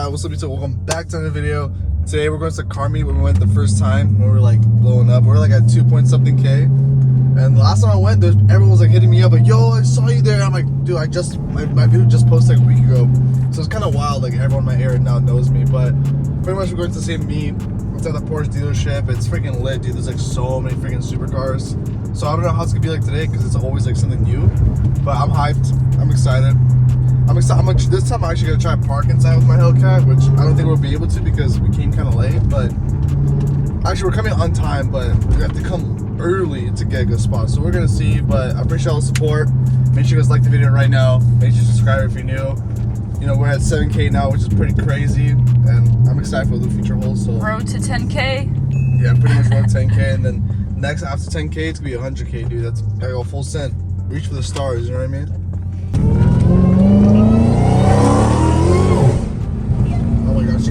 What's up, YouTube? Welcome back to another video. Today we're going to car meet where we went the first time when we were like blowing up. We're like at 2-point-something K. And the last time I went, everyone was like hitting me up like, yo, I saw you there. I'm like, dude, my video just posted like a week ago. So it's kind of wild, like everyone in my area now knows me. But pretty much we're going to the same meet. It's at the Porche dealership. It's freaking lit, dude. There's like so many freaking supercars. So I don't know how it's gonna be like today because it's always like something new. But I'm hyped. I'm excited. This time I'm actually gonna try to park inside with my Hellcat, which I don't think we'll be able to because we came kind of late. But actually, we're coming on time, but we have to come early to get a good spot. So we're gonna see. But I appreciate all the support. Make sure you guys like the video right now. Make sure you subscribe if you're new. You know, we're at 7K now, which is pretty crazy, and I'm excited for what the future holds. So road to 10K. Yeah, pretty much road to 10K, and then next after 10K, it's gonna be 100K, dude. That's gotta go full send. Reach for the stars. You know what I mean? Oh my gosh,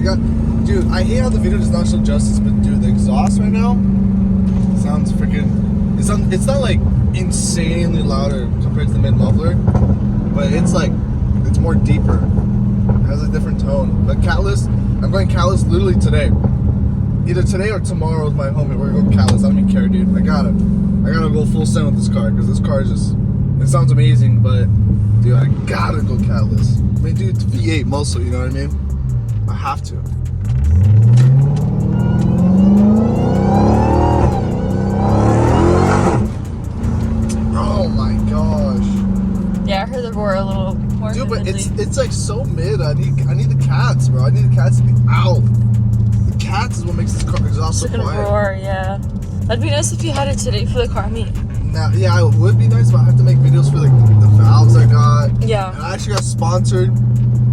dude, I hate how the video does not show justice, but dude, the exhaust right now sounds freaking, it's not like insanely louder compared to the mid muffler, but it's like, it's more deeper. It has a different tone. But catless, I'm going catless literally today. Either today or tomorrow with my homie, we're gonna go catless. I don't even care, dude. I gotta go full send with this car, because this car is just, it sounds amazing, but dude, I gotta go catless. I mean, dude, it's V8 muscle, you know what I mean? I have to. Oh my gosh. Yeah, I heard the roar a little more. Dude, but vividly. it's like so mid. I need the cats, bro. I need the cats to be out. The cats is what makes this car exhaust so quiet. Roar, yeah. That'd be nice if you had it today for the car meet. Now, yeah, it would be nice, but I have to make videos for like the valves I got. Yeah. And I actually got sponsored.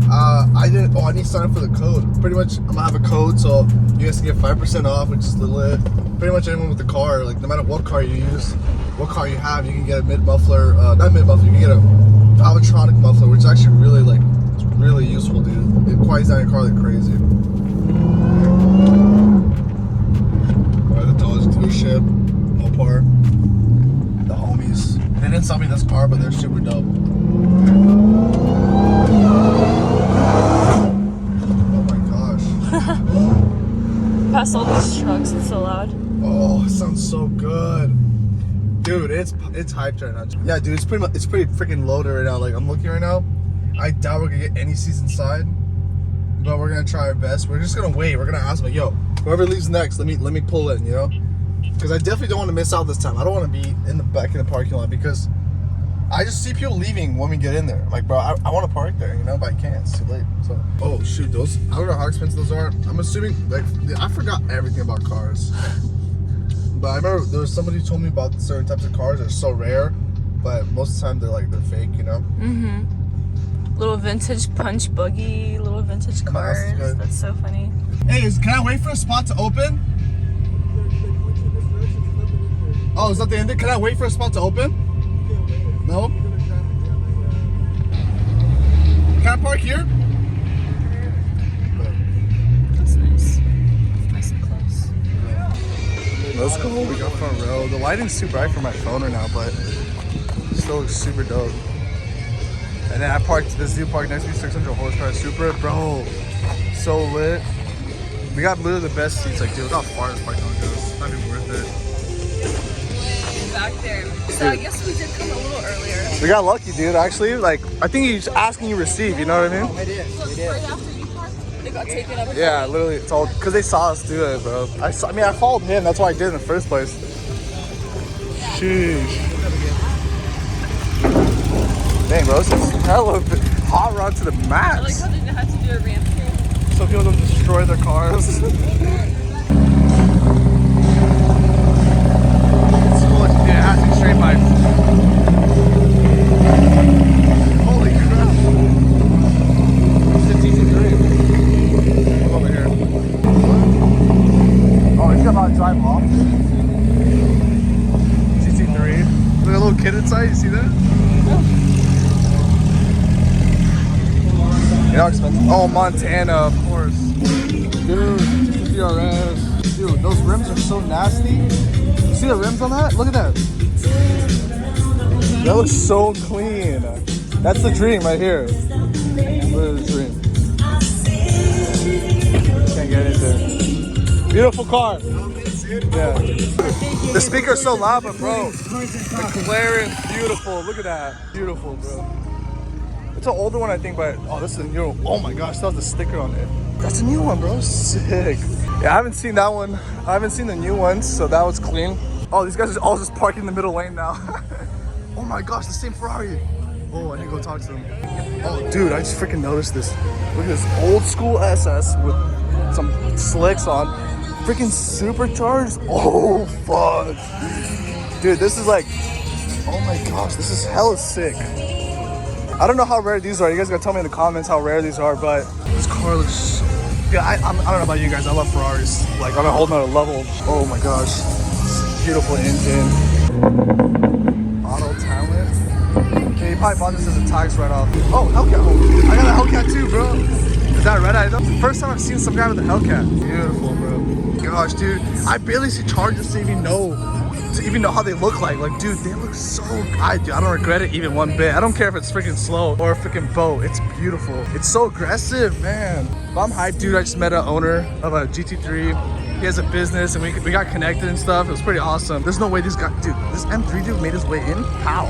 I need to sign up for the code. Pretty much, I'm gonna have a code so you guys can get 5% off, which is lit. Pretty much anyone with the car, like no matter what car you use, what car you have, you can get a mid muffler. Not mid muffler, you can get a Valvetronic muffler, which is actually really like, it's really useful, dude. It quiets down your car like crazy. Alright, the Dodge dealership, Mopar, the homies. They didn't sell me this car, but they're super dope. Oh my gosh. Past all these trucks, it's so loud. Oh, it sounds so good. Dude, it's hyped right now. Yeah, dude, it's pretty freaking loaded right now. Like, I'm looking right now. I doubt we're gonna get any seats inside, but we're gonna try our best. We're just gonna wait. We're gonna ask them, like, yo, whoever leaves next, let me pull in, you know? Because I definitely don't want to miss out this time. I don't want to be in the back in the parking lot because I just see people leaving when we get in there. I'm like, bro, I want to park there, you know, but I can't. It's too late. So, oh shoot, those, I don't know how expensive those are. I'm assuming, like, I forgot everything about cars. But I remember there was somebody who told me about certain types of cars that are so rare, but most of the time they're fake, you know? Mm-hmm. Little vintage punch buggy, little vintage cars. That's so funny. Hey, can I wait for a spot to open? Oh, is that the end? Can I wait for a spot to open? No? Can I park here? That's nice. Nice and close. Let's go. We got front row. The lighting's too bright for my phone right now, but it still looks super dope. And then I parked, this dude parked next to me, 600 horsepower Supra. Bro, so lit. We got literally the best seats. Like, dude, look how far this parking lot goes. It's not even worth it. Back there. So I guess we did come a little earlier. We got lucky, dude. Actually, like, I think he's asking you receive, you know what I mean? I did. Right after you parked, they got taken up. Yeah, literally, it's all because they saw us do it, bro. I followed him. That's why I did in the first place. Sheesh. Dang, bro, this is hella hot rod to the max. I like how they had to do a ramp here. So people don't destroy their cars. It's cool. Yeah, it has to be straight pipes. Holy crap. It's TC3. Look over here. Oh, he's about to drive off. TC3. Look at a little kid inside. You see that? You know how expensive? Oh, Montana, of course. Dude, DRS. Dude, those rims are so nasty. You see the rims on that? Look at that. That looks so clean. That's the dream right here. Look at the dream. Beautiful car. Yeah. The speaker's so loud, but bro, the McLaren's beautiful. Look at that. Beautiful, bro. It's an older one, I think, but oh, this is a new one. Oh my gosh, that was the sticker on it. That's a new one, bro. Sick. Yeah, I haven't seen that one. I haven't seen the new ones, so that was clean. Oh, these guys are all just parking in the middle lane now. Oh my gosh, the same Ferrari. Oh, I need to go talk to them. Oh, dude, I just freaking noticed this. Look at this old school SS with some slicks on. Freaking supercharged. Oh, fuck. Dude, this is like, oh my gosh, this is hella sick. I don't know how rare these are. You guys gotta tell me in the comments how rare these are, but this car looks so... Yeah, I don't know about you guys. I love Ferraris, like on a whole nother level. Oh my gosh. Beautiful engine. Auto talent. Okay, you probably bought this as a tax write-off. Oh, Hellcat. Oh, I got a Hellcat too, bro. Is that Redeye? That's the first time I've seen some guy with a Hellcat. Beautiful, bro. Gosh, dude. I barely see Chargers to even know how they look like. Like, dude, they look so... I don't regret it even one bit. I don't care if it's freaking slow or a freaking boat. It's beautiful. It's so aggressive, man. But I'm hyped, dude. I just met an owner of a GT3. He has a business and we got connected and stuff. It was pretty awesome. There's no way these guys... Dude, this M3 dude made his way in? How?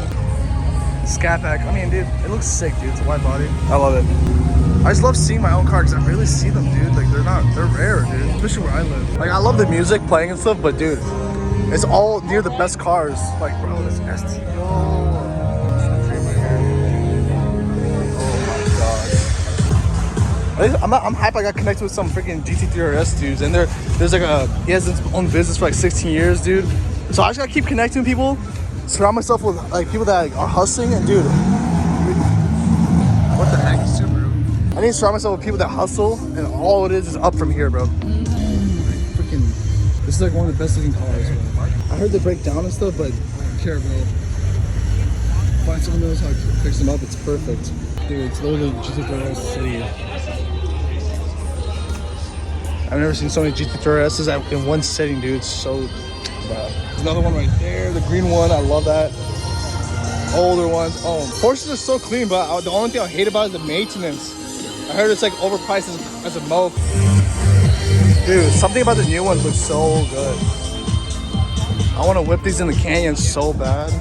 Scat pack. I mean, dude, it looks sick, dude. It's a wide body. I love it. I just love seeing my own car because I rarely see them, dude. Like, they're rare, dude. Especially where I live. Like, I love the music playing and stuff, but dude, it's all near the best cars. Like, bro, this STO. Oh my god. I'm hype I got connected with some freaking GT3 RS dudes. And there's like he has his own business for like 16 years, dude. So I just gotta keep connecting with people. Surround myself with like people that are hustling. And dude, what the heck? Subaru. I need to surround myself with people that hustle. And all it is up from here, bro. Freaking... This is like one of the best looking cars, bro. I heard they break down and stuff, but I don't care, bro. Find someone who knows how to fix them up, it's perfect. Dude, it's literally GT3 City. I've never seen so many GT3 S's in one setting, dude. It's so bad. There's another one right there, the green one. I love that. Older ones. Oh, Porsches are so clean, but the only thing I hate about it is the maintenance. I heard it's like overpriced as a mope. Dude, something about the new ones looks so good. I want to whip these in the canyon so bad.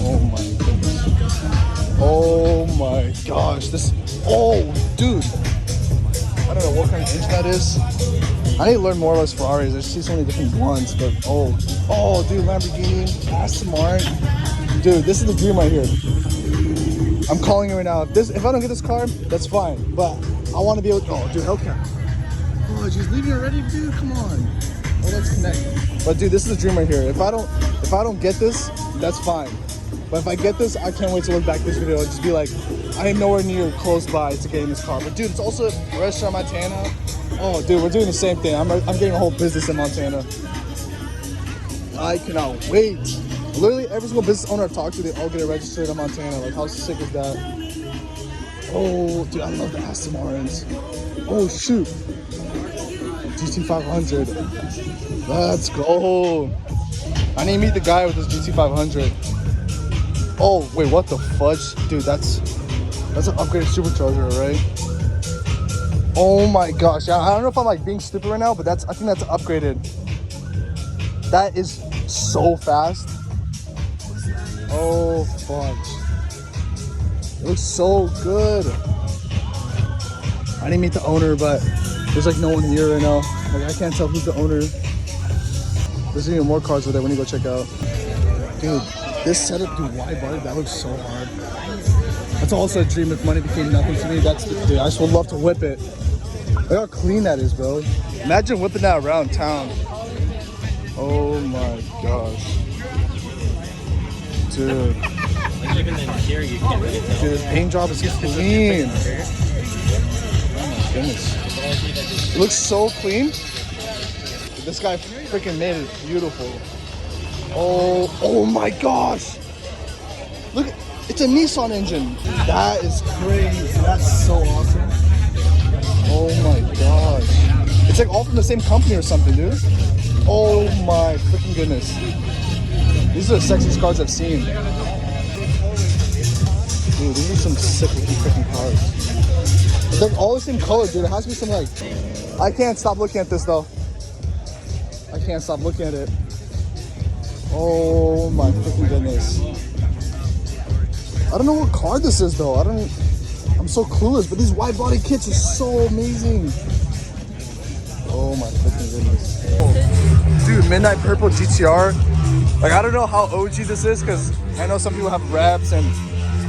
Oh my goodness. Oh my gosh. This... Oh, dude. I don't know what kind of engine that is. I need to learn more about those Ferraris. I see so many different ones, but oh, dude, Lamborghini, Aston Martin. Dude, this is the dream right here. I'm calling it right now. If I don't get this car, that's fine. But I want to be able to... Oh, dude, Hellcat. Oh, she's leaving already, dude. Come on. Oh, let's connect. But dude, this is the dream right here. If I don't get this, that's fine. But if I get this, I can't wait to look back at this video and just be like, I am nowhere near close by to getting this car. But dude, it's also a restaurant in Montana. Oh, dude, we're doing the same thing. I'm getting a whole business in Montana. I cannot wait. Literally every single business owner I've talked to, they all get it registered in Montana. Like, how sick is that? Oh, dude, I love the Aston Martins. Oh, shoot. GT500. Let's go. I need to meet the guy with this GT500. Oh, wait, what the fudge? Dude, that's an upgraded supercharger, right? Oh my gosh. I don't know if I'm like being stupid right now, but I think that's upgraded. That is so fast. Oh, fudge. It looks so good. I didn't meet the owner, but there's like no one here right now. Like, I can't tell who's the owner. There's even more cars over there when you go check out. Dude, this setup, dude, wide body, that looks so hard. That's also a dream if money became nothing to me. Dude, I just would love to whip it. Look how clean that is, bro. Imagine whipping that around town. Oh my gosh. Dude. Even in here, you can't really tell. Dude, this paint job is clean. Oh my goodness. It looks so clean. This guy freaking made it beautiful. Oh my gosh. Look, it's a Nissan engine. That is crazy. That's so awesome. Oh my gosh. It's like all from the same company or something, dude. Oh my freaking goodness. These are the sexiest cars I've seen. Dude, these are some sick looking freaking cars. They're all the same color, dude. It has to be some like... I can't stop looking at this though. I can't stop looking at it. Oh my freaking goodness. I don't know what car this is though. I'm so clueless, but these wide body kits are so amazing. Oh my freaking goodness. Oh. Dude, Midnight Purple GTR. Like, I don't know how OG this is because I know some people have reps and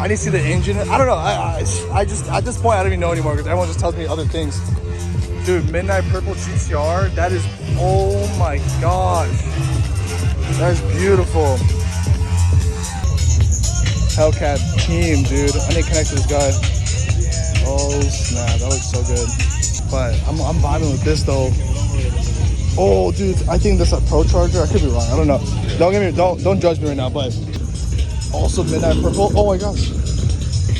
I need to see the engine. I don't know. I just, at this point, I don't even know anymore because everyone just tells me other things. Dude, Midnight Purple GTR. That is, oh my gosh. That is beautiful. Hellcat team, dude. I need to connect to this guy. Oh snap, that looks so good. But I'm vibing with this though. Oh dude, I think this is a Pro Charger. I could be wrong. I don't know. Don't judge me right now. But also Midnight Purple. Oh my gosh.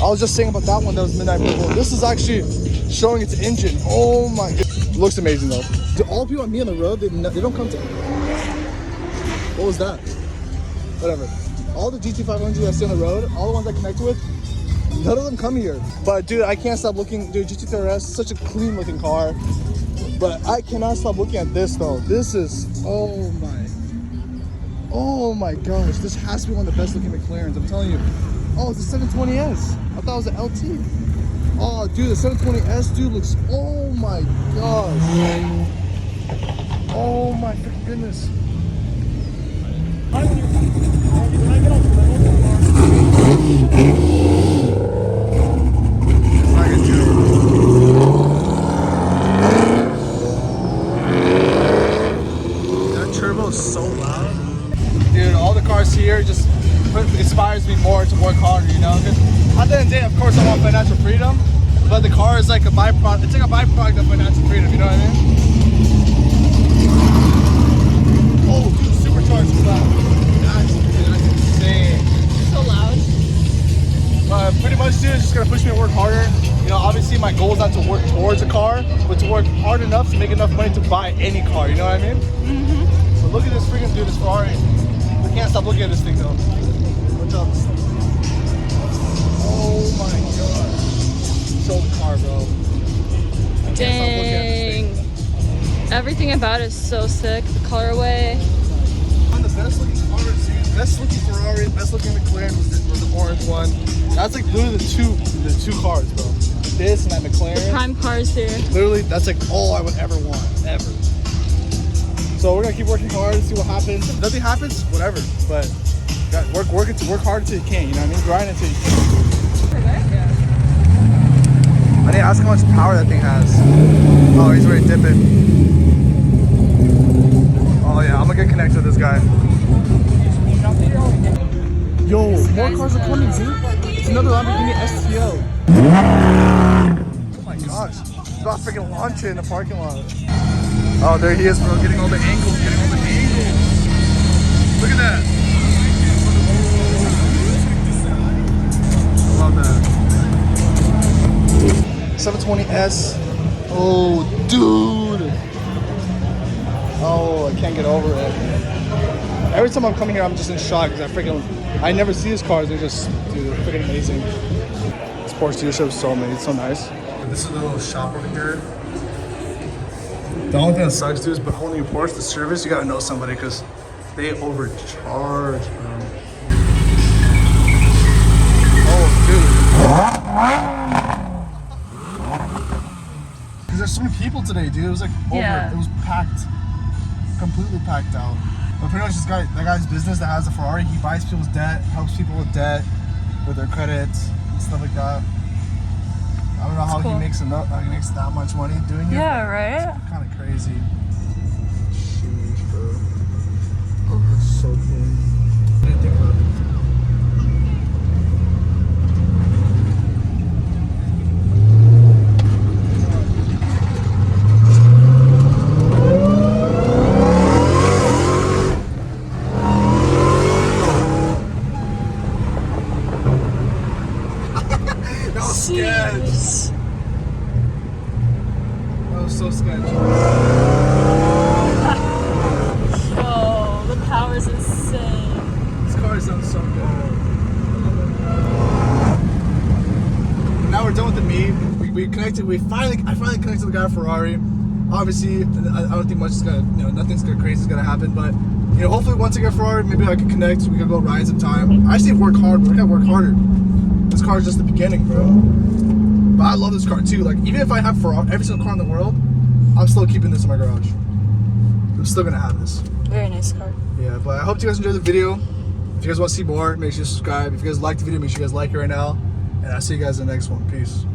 I was just saying about that one that was Midnight Purple. This is actually showing its engine. Oh my god. Looks amazing though. Do all people on me on the road, they don't come to... What was that? Whatever. All the GT500s I see on the road, all the ones I connect with, none of them come here. But dude, I can't stop looking. Dude, GT3RS, such a clean looking car. But I cannot stop looking at this though. This is, oh my gosh. This has to be one of the best looking McLarens, I'm telling you. Oh, it's a 720S. I thought it was an LT. Oh dude, the 720S dude looks, oh my gosh. Oh my freaking goodness. That turbo is so loud. Dude, all the cars here just inspires me more to work harder, you know? Because at the end of the day, of course, I want financial freedom, but the car is like a byproduct. It's like a byproduct of financial freedom, you know what I mean? Oh, dude, supercharged stuff. That's insane. So loud. Pretty much, dude, it's just gonna push me to work harder. You know, obviously my goal is not to work towards a car, but to work hard enough to make enough money to buy any car, you know what I mean? Mm-hmm. So look at this freaking dude, this Ferrari. I can't stop looking at this thing though. What's up? Oh my god. So the car, bro. I can't stop looking at this thing. Everything about it is so sick. The colorway. On the best looking cars, dude. Best looking Ferrari, best looking McLaren was the orange one. That's like literally the two cars, bro. This and that McLaren. The prime cars here. Literally, that's like all I would ever want, ever. So we're gonna keep working hard and see what happens. If nothing happens, whatever. But work hard until you can. You know what I mean? Grind until you can. I need to ask how much power that thing has. Oh, he's ready to dip it. Oh yeah, I'm gonna get connected to this guy. Yo, more cars are coming, dude. It's another Lamborghini STO. Oh my gosh. It's about to freaking launch it in the parking lot. Oh, there he is, bro. Getting all the angles, Look at that. I love that. 720S. Oh, dude. Oh, I can't get over it. Every time I'm coming here, I'm just in shock because I never see these cars. They're just, dude, they're freaking amazing. This Porche dealership is so amazing, it's so nice. This is the little shop over here. The only thing that sucks, dude, is but whole new Porche, the service, you gotta know somebody because they overcharge, bro. Oh, dude. Because there's so many people today, dude. It was like it was packed. Completely packed out. But pretty much that guy's business that has a Ferrari, he buys people's debt, helps people with debt, with their credits, and stuff like that. I don't know how he makes that much money doing it. Yeah, right? It's kind of crazy. Sheesh, bro. It's so clean. What do you think about it? That was so sketchy. Yo, the power's insane. This car sounds so good. we're done with the meet. We connected. I finally connected with the guy at Ferrari. Obviously, I don't think much is gonna, nothing's gonna crazy is gonna happen. But hopefully once I get Ferrari, maybe I can connect. We can go ride some time. I just need to work hard. Bro. I gotta work harder. This car is just the beginning, bro. But I love this car too. Like even if I have Ferrari, every single car in the world, I'm still keeping this in my garage. I'm still gonna have this. Very nice car. Yeah, but I hope you guys enjoyed the video. If you guys want to see more, make sure you subscribe. If you guys liked the video, make sure you guys like it right now. And I'll see you guys in the next one. Peace.